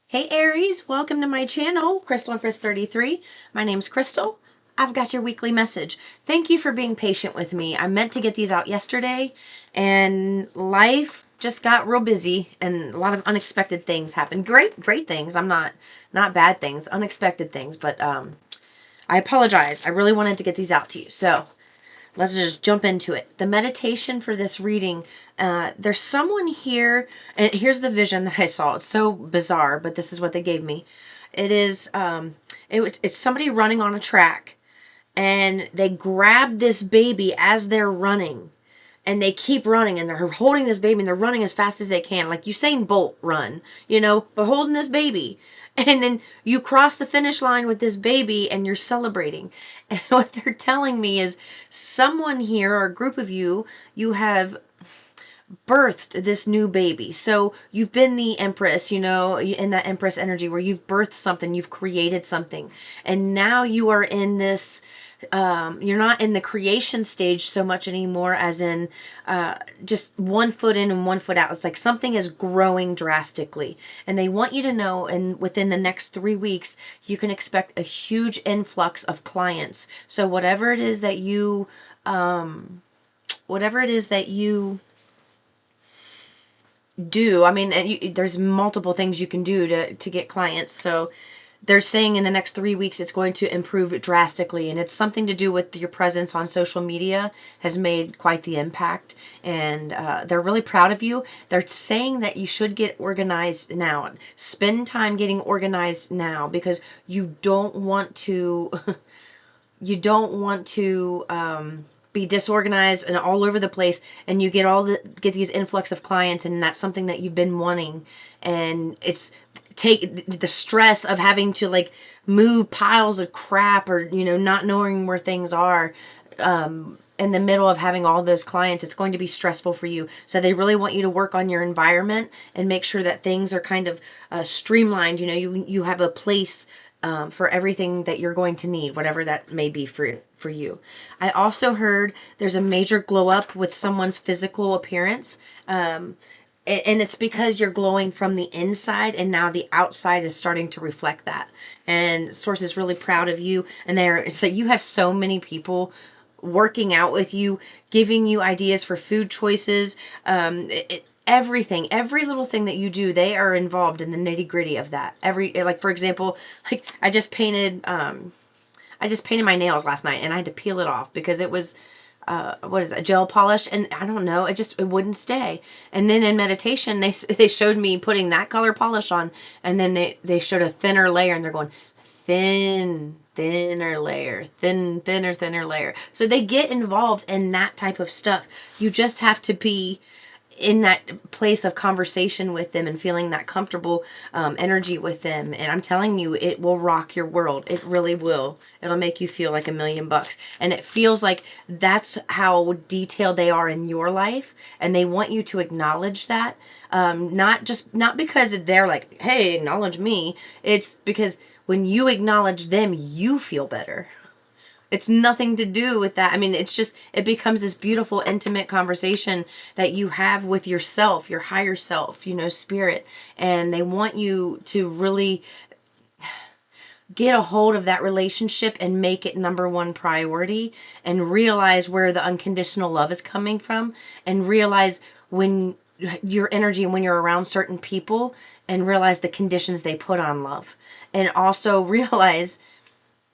Hey Aries, welcome to my channel, Crystal Empress 33. My name's Crystal. I've got your weekly message. Thank you for being patient with me. I meant to get these out yesterday and life just got real busy and a lot of unexpected things happened. Great things. I'm not bad things, unexpected things, but I apologize. I really wanted to get these out to you. So, let's just jump into it. The meditation for this reading, there's someone here, and here's the vision that I saw. It's so bizarre, but this is what they gave me. It is, it's somebody running on a track, and they grab this baby as they're running, and they keep running, and they're holding this baby, and they're running as fast as they can, like Usain Bolt run, but holding this baby. And then you cross the finish line with this baby and you're celebrating. And what they're telling me is someone here, or a group of you, you have birthed this new baby. So you've been the empress, in that empress energy where you've birthed something, you've created something. And now you are in this, you're not in the creation stage so much anymore as in just 1 foot in and 1 foot out. It's like something is growing drastically. And they want you to know, and within the next 3 weeks, you can expect a huge influx of clients. So whatever it is that you do, I mean, there's multiple things you can do to get clients. So they're saying in the next 3 weeks it's going to improve drastically, and it's something to do with your presence on social media has made quite the impact, and they're really proud of you. They're saying that you should get organized now. Spend time getting organized now, because you don't want to be disorganized and all over the place, and you get these influx of clients, and that's something that you've been wanting, and it's take the stress of having to like move piles of crap, or not knowing where things are, in the middle of having all those clients. It's going to be stressful for you. So they really want you to work on your environment and make sure that things are kind of streamlined. You have a place for everything that you're going to need, whatever that may be for you. I also heard there's a major glow up with someone's physical appearance. And it's because you're glowing from the inside, and now the outside is starting to reflect that. And Source is really proud of you. And so you have so many people working out with you, giving you ideas for food choices, everything, every little thing that you do, they are involved in the nitty gritty of that. Like, for example, like I just painted my nails last night, and I had to peel it off because it was what is that, gel polish, and I don't know, it wouldn't stay. And then in meditation, they showed me putting that color polish on, and then they showed a thinner layer, and they're going thinner layer, thinner layer. So they get involved in that type of stuff. You just have to be in that place of conversation with them and feeling that comfortable energy with them. And I'm telling you, it will rock your world. It really will. It'll make you feel like $1,000,000. And it feels like that's how detailed they are in your life. And they want you to acknowledge that. Not because they're like, hey, acknowledge me. It's because when you acknowledge them, you feel better. It's nothing to do with that. I mean, it becomes this beautiful, intimate conversation that you have with yourself, your higher self, spirit. And they want you to really get a hold of that relationship and make it #1 priority, and realize where the unconditional love is coming from, and realize when your energy and when you're around certain people, and realize the conditions they put on love, and also realize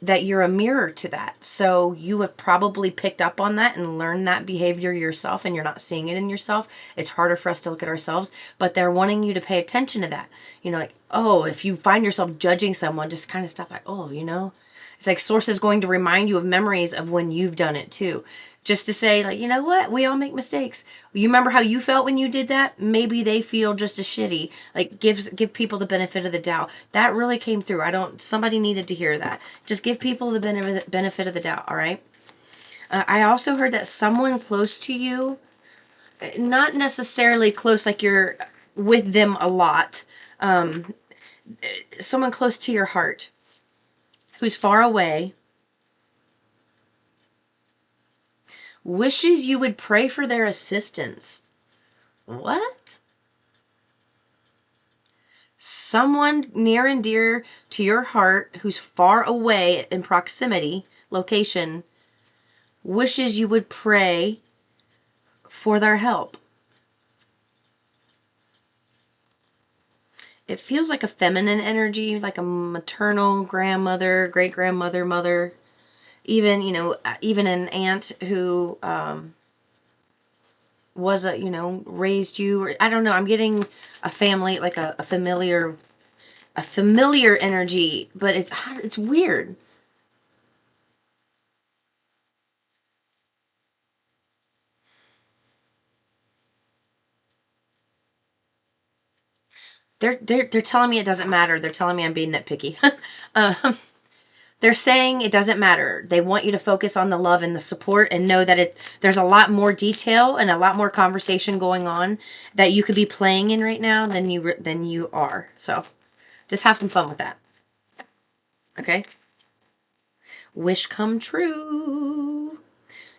that you're a mirror to that. So you have probably picked up on that and learned that behavior yourself, and you're not seeing it in yourself. It's harder for us to look at ourselves, but they're wanting you to pay attention to that. Like, oh, if you find yourself judging someone, just kind of stuff like, oh, it's like Source is going to remind you of memories of when you've done it too. Just to say, like, you know what? We all make mistakes. You remember how you felt when you did that? Maybe they feel just as shitty. Like, give people the benefit of the doubt. That really came through. Somebody needed to hear that. Just give people the benefit of the doubt, all right? I also heard that someone close to you, not necessarily close like you're with them a lot, someone close to your heart who's far away, wishes you would pray for their assistance. What? someone near and dear to your heart who's far away in proximity, location, wishes you would pray for their help. It feels like a feminine energy, like a maternal grandmother, great grandmother, mother, even, even an aunt who was raised you, or I don't know. I'm getting a family, like a familiar energy, but it's weird. They're telling me it doesn't matter. They're telling me I'm being nitpicky. um, they're saying it doesn't matter. They want you to focus on the love and the support, and know that there's a lot more detail and a lot more conversation going on that you could be playing in right now than you are. So just have some fun with that. Okay. Wish come true.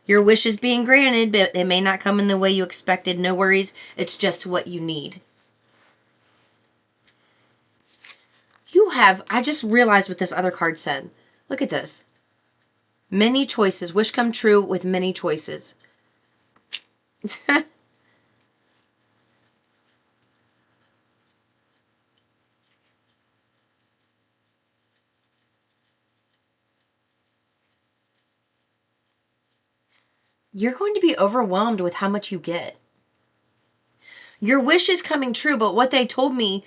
Your wish is being granted, but it may not come in the way you expected. No worries. It's just what you need. I just realized what this other card said. Look at this. Many choices. Wish come true with many choices. You're going to be overwhelmed with how much you get. Your wish is coming true, but what they told me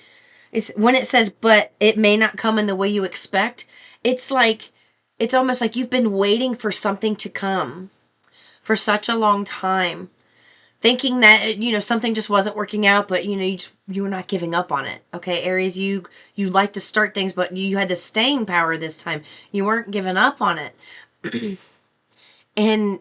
is when it says, but it may not come in the way you expect, it's like, it's almost like you've been waiting for something to come for such a long time, thinking that something just wasn't working out, but you were not giving up on it. Okay, Aries, you like to start things, but you had the staying power this time. You weren't giving up on it. And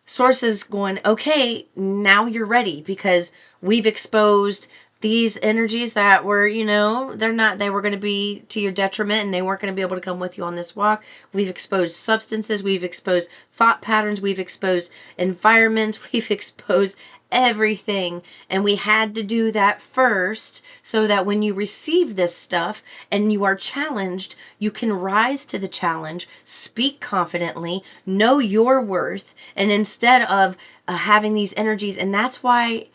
sources going, okay, now you're ready, because we've exposed these energies that were, they were going to be to your detriment, and they weren't going to be able to come with you on this walk. We've exposed substances, we've exposed thought patterns, we've exposed environments, we've exposed everything. And we had to do that first, so that when you receive this stuff and you are challenged, you can rise to the challenge, speak confidently, know your worth, and instead of having these energies. And that's where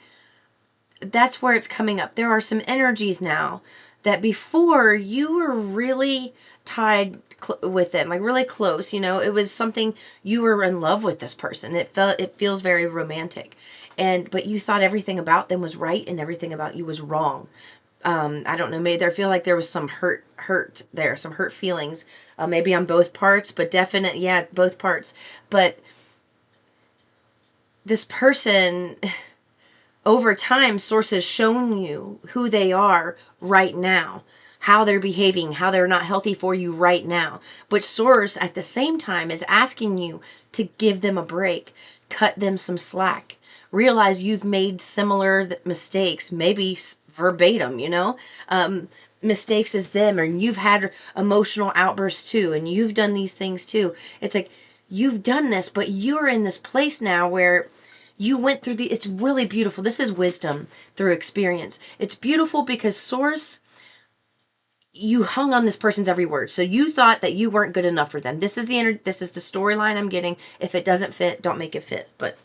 it's coming up. There are some energies now that before you were really tied with them, like really close. It was something, you were in love with this person. It feels very romantic, but you thought everything about them was right and everything about you was wrong. I don't know. Maybe there feel like there was some hurt there, some hurt feelings. Maybe on both parts, but yeah, both parts. But this person, over time, sources shown you who they are right now, how they're behaving, how they're not healthy for you right now. But source at the same time is asking you to give them a break, cut them some slack. Realize you've made similar mistakes, maybe verbatim, mistakes as them, and you've had emotional outbursts too, and you've done these things too. It's like, you've done this, but you're in this place now where you went through it's really beautiful. This is wisdom through experience. It's beautiful because source, you hung on this person's every word. So you thought that you weren't good enough for them. This is the storyline I'm getting. If it doesn't fit, don't make it fit. But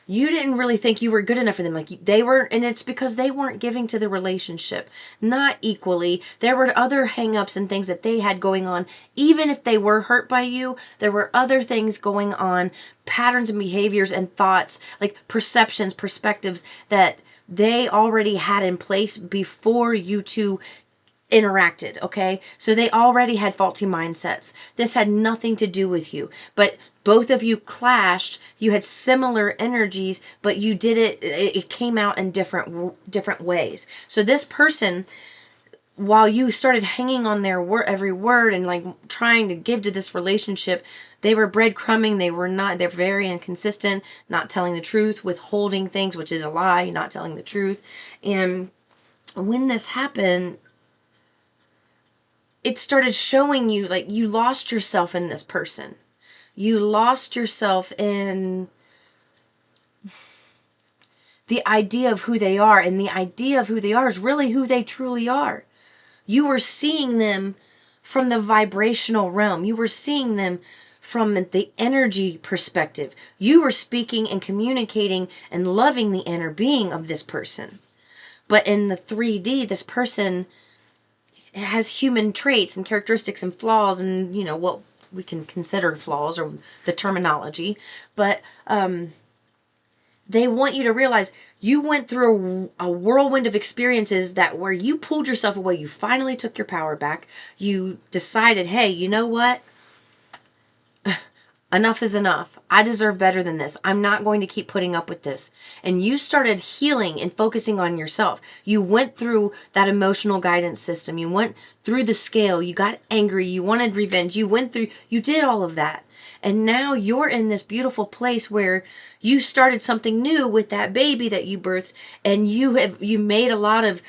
you didn't really think you were good enough for them. Like, they weren't, and it's because they weren't giving to the relationship, not equally. There were other hangups and things that they had going on. Even if they were hurt by you, there were other things going on, patterns and behaviors and thoughts, like perceptions, perspectives that they already had in place before you two interacted. Okay, so they already had faulty mindsets. This had nothing to do with you, but both of you clashed. You had similar energies, but you did it came out in different ways. So this person, while you started hanging on their every word and like trying to give to this relationship, they were breadcrumbing. They're very inconsistent, not telling the truth, withholding things, which is a lie, not telling the truth. And when this happened, it started showing you, like, you lost yourself in this person. You lost yourself in the idea of who they are, and the idea of who they are is really who they truly are. You were seeing them from the vibrational realm. You were seeing them from the energy perspective. You were speaking and communicating and loving the inner being of this person. But in the 3D, this person has human traits and characteristics and flaws and, what we can consider flaws or the terminology. But they want you to realize you went through a whirlwind of experiences that where you pulled yourself away. You finally took your power back. You decided, hey, you know what? Enough is enough. I deserve better than this. I'm not going to keep putting up with this. And you started healing and focusing on yourself. You went through that emotional guidance system. You went through the scale. You got angry. You wanted revenge. You did all of that. And now you're in this beautiful place where you started something new with that baby that you birthed, and you made a lot of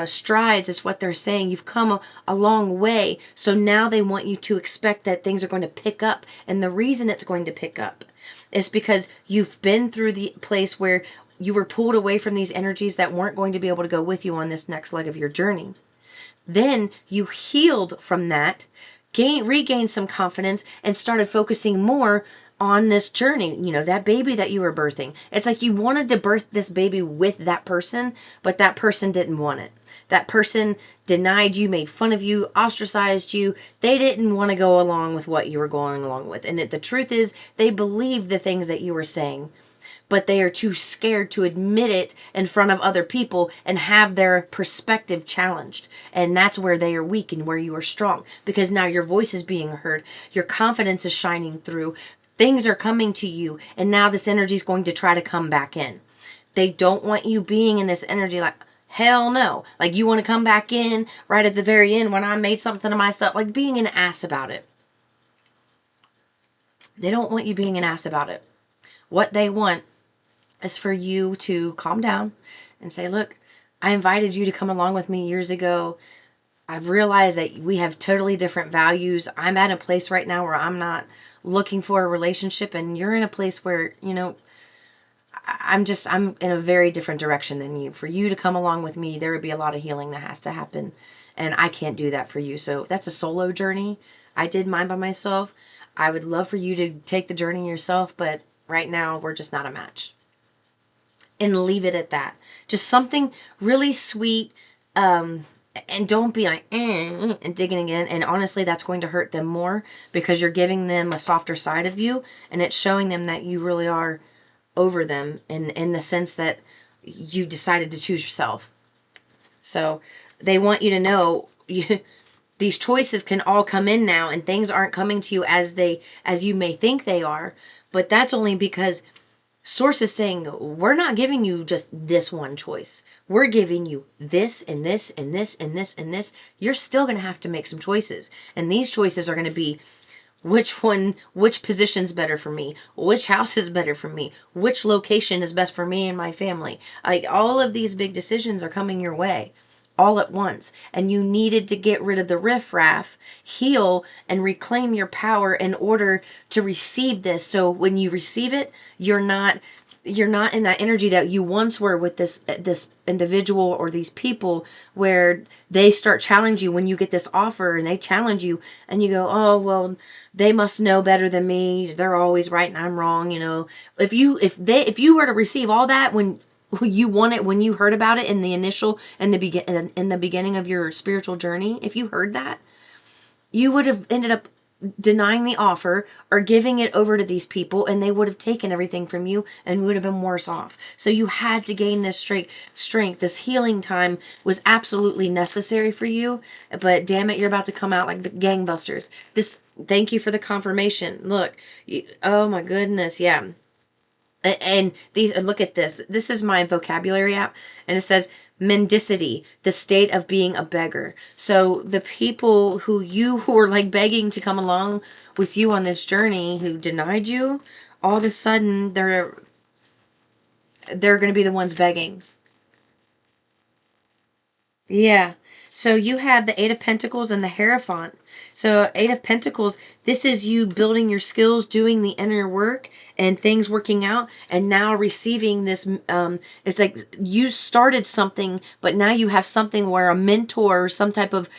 strides, is what they're saying. You've come a long way. So now they want you to expect that things are going to pick up. And the reason it's going to pick up is because you've been through the place where you were pulled away from these energies that weren't going to be able to go with you on this next leg of your journey. Then you healed from that, regained some confidence, and started focusing more on this journey. That baby that you were birthing. It's like you wanted to birth this baby with that person, but that person didn't want it. That person denied you, made fun of you, ostracized you. They didn't want to go along with what you were going along with. And the truth is, they believed the things that you were saying, but they are too scared to admit it in front of other people and have their perspective challenged. And that's where they are weak and where you are strong, because now your voice is being heard. Your confidence is shining through. Things are coming to you, and now this energy is going to try to come back in. They don't want you being in this energy like, hell no. Like, you want to come back in right at the very end when I made something of myself, like being an ass about it. They don't want you being an ass about it. What they want is for you to calm down and say, look, I invited you to come along with me years ago. I've realized that we have totally different values. I'm at a place right now where I'm not looking for a relationship, and you're in a place where, I'm in a very different direction than you. For you to come along with me, there would be a lot of healing that has to happen, and I can't do that for you. So that's a solo journey. I did mine by myself. I would love for you to take the journey yourself, but right now we're just not a match. And leave it at that. Just something really sweet, and don't be like and digging in. And honestly, that's going to hurt them more, because you're giving them a softer side of you, and it's showing them that you really are over them in the sense that you decided to choose yourself. So they want you to know these choices can all come in now, and things aren't coming to you as you may think they are. But that's only because Source is saying, we're not giving you just this one choice. We're giving you this and this and this and this and this. You're still going to have to make some choices. And these choices are going to be which position's better for me? Which house is better for me? Which location is best for me and my family? Like, all of these big decisions are coming your way all at once, and you needed to get rid of the riffraff, heal, and reclaim your power in order to receive this. So when you receive it, you're not in that energy that you once were with this individual or these people, where they start challenging you when you get this offer, and they challenge you, and you go, oh well, they must know better than me. They're always right and I'm wrong. If you were to receive all that when you want it, when you heard about it in the initial in the beginning of your spiritual journey, if you heard that, you would have ended up denying the offer or giving it over to these people, and they would have taken everything from you and would have been worse off. So you had to gain this strength. This healing time was absolutely necessary for you, but damn it, you're about to come out like gangbusters. Thank you for the confirmation. Look, oh my goodness, yeah. And look at this. This is my vocabulary app, and it says mendicity, the state of being a beggar. So the people who were like begging to come along with you on this journey, who denied you, all of a sudden they're going to be the ones begging. Yeah. So you have the Eight of Pentacles and the Hierophant. So Eight of Pentacles, this is you building your skills, doing the inner work, and things working out, and now receiving this. It's like you started something, but now you have something where a mentor or some type of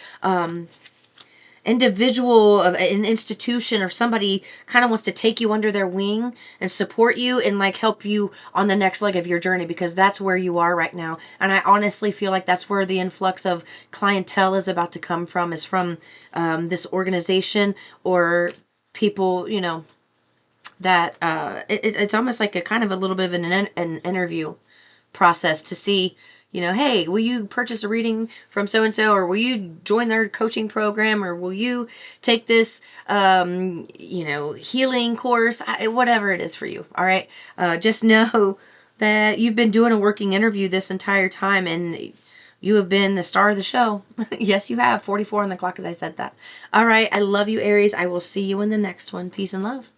individual of an institution or somebody kind of wants to take you under their wing and support you and like help you on the next leg of your journey, because that's where you are right now. And I honestly feel like that's where the influx of clientele is about to come from, is from this organization or people, you know, that it's almost like a kind of a little bit of an interview process to see, you know, hey, will you purchase a reading from so and so, or will you join their coaching program, or will you take this, you know, healing course, whatever it is for you. All right, just know that you've been doing a working interview this entire time, and you have been the star of the show. Yes, you have. 44 on the clock as I said that. All right, I love you, Aries. I will see you in the next one. Peace and love.